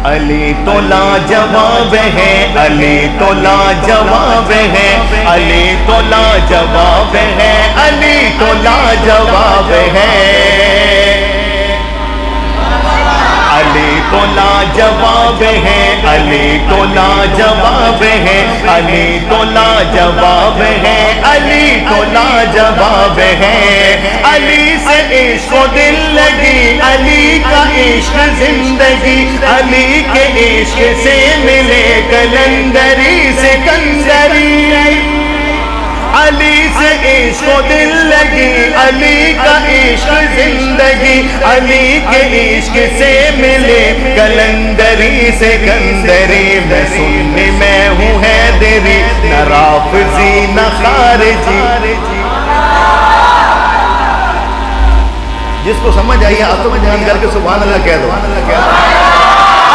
علی تو لاجواب ہے، علی تو لاجواب ہے، علی تو لاجواب ہے، علی تو لاجواب ہے، علی تو لاجواب ہے، علی تو لاجواب ہے، علی تو لاجواب ہے، علی تو لاجواب ہے، علی سے عشق و دل لگی، علی کا عشق زندگی، علی کے عشق سے ملے کلندری سکندری، علی سے عشق و دل لگی، علی کا عشق زندگی، علی کے عشق سے ملے کلندری سکندری، میں سنی میں ہوں حیدری، نہ رافضی نہ خارجی۔ جس کو سمجھ آئی آپ تو بیان کر کے سبحان اللہ کہہ دو۔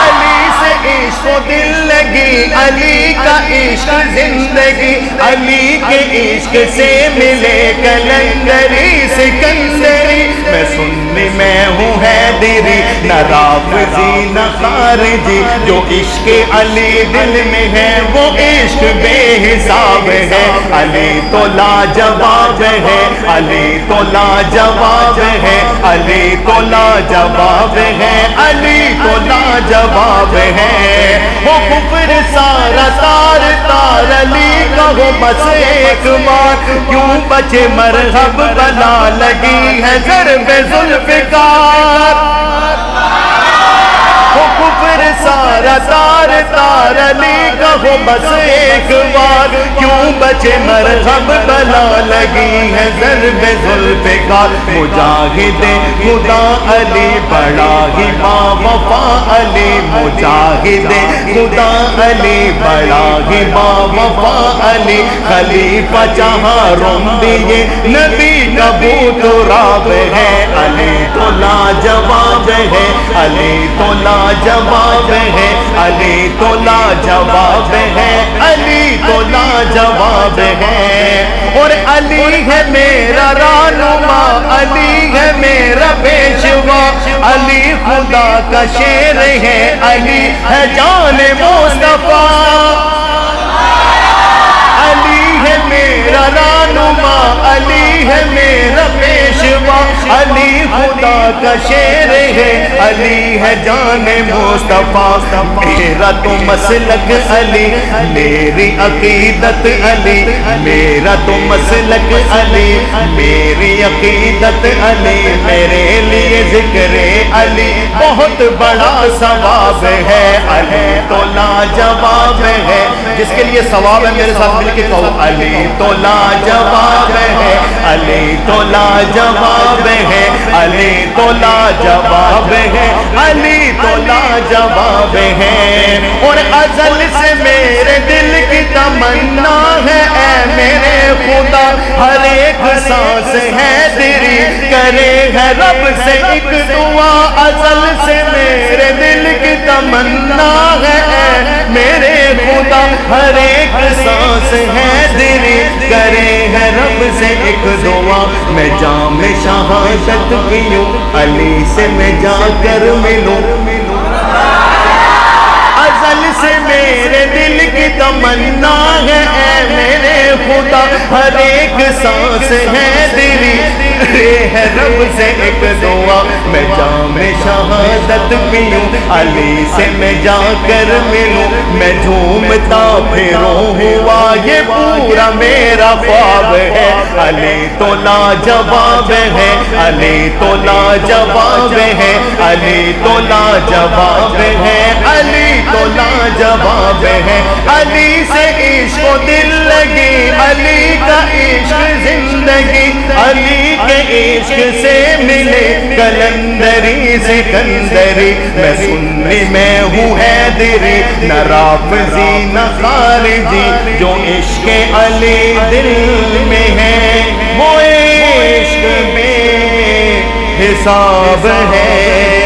علی سے عشق و دل لگی، علی کا عشق زندگی، علی کے عشق سے ملے کلندری سکندری، میں سنی میں ہوں حیدری، نہ رافضی نہ خارجی، جو عشق علی دل میں ہے وہ عشق بے حساب ہے، علی تو لاجواب ہے، علی تو لاجواب ہے، علی تو لاجواب ہے، علی تو لاجواب ہے، وہ کفر سارا تار تار، علی کہو بس ایک بار، کیوں بچے مرحب بلا لگی ہے ضرب ذوالفقار، وہ کفر سارا تار تار، علی کہو بس ایک بار، کیوں بچے مرحب بلا لگی ہے ضرب ذوالفقار، مجاہد خدا علی بڑا ہی باوفا علی، مجاہد خدا علی بڑا ہی باوفا علی، خلیفہ چہارم دیے نبی کا بوت راب ہے، علی تو لاجواب ہے، علی تو لاجواب ہے، علی تو لاجواب ہے، علی تو لاجواب ہے، اور علی ہے میرا رہنما، علی ہے میرا پیشوا، علی خدا کا شیر ہے، علی ہے جان مصطفیٰ، علی ہے میرا رہنما، علی ہے میرا پیشوا، علی خدا کا شیر ہے، علی ہے جان مصطفیٰ، میرا تو مسلک علی، میری عقیدت علی، میرا تو مسلک علی، میری عقیدت علی، میرے لیے ذکر علی بہت بڑا ثواب ہے، علی تو لاجواب ہے، جس کے لیے ثواب ہے میرے ساتھ مل کے کہو، علی تو لاجواب ہے، علی تو لاجواب ہے، علی تو لاجواب ہے، علی تو لاجواب ہے، اور ازل سے میرے دل کی تمنا ہے، اے میرے خدا ہر ایک سانس ہے تیری، کرے ہے رب سے ایک دعا، ازل سے میرے دل کی تمنا ہے، اے میرے خدا ہر ایک سانس ہے تیری، کرے ہے رب سے ایک دعا، میں جام شہادت پیوں، علی سے میں جا کر ملوں، ازل سے میرے دل کی تمنا ہے، اے میرے خدا ہر ایک سانس ہے تیری، ہے رب سے ایک دعا، میں جام شہادت پیوں، علی سے میں جا کر ملوں، میں جھومتا پھروں ہوا یہ پورا میرا خواب ہے، علی تو لاجواب ہے، علی تو لاجواب ہے، علی تو لاجواب ہے، علی تو لاجواب ہے، علی سے عشق و دل لگی، علی کا عشق زندگی، علی کے عشق سے ملے کلندری سکندری، میں سنی میں ہوں حیدری، نہ رافضی نہ خارجی، جو عشق علی دل میں ہے وہ عشق بے حساب ہے۔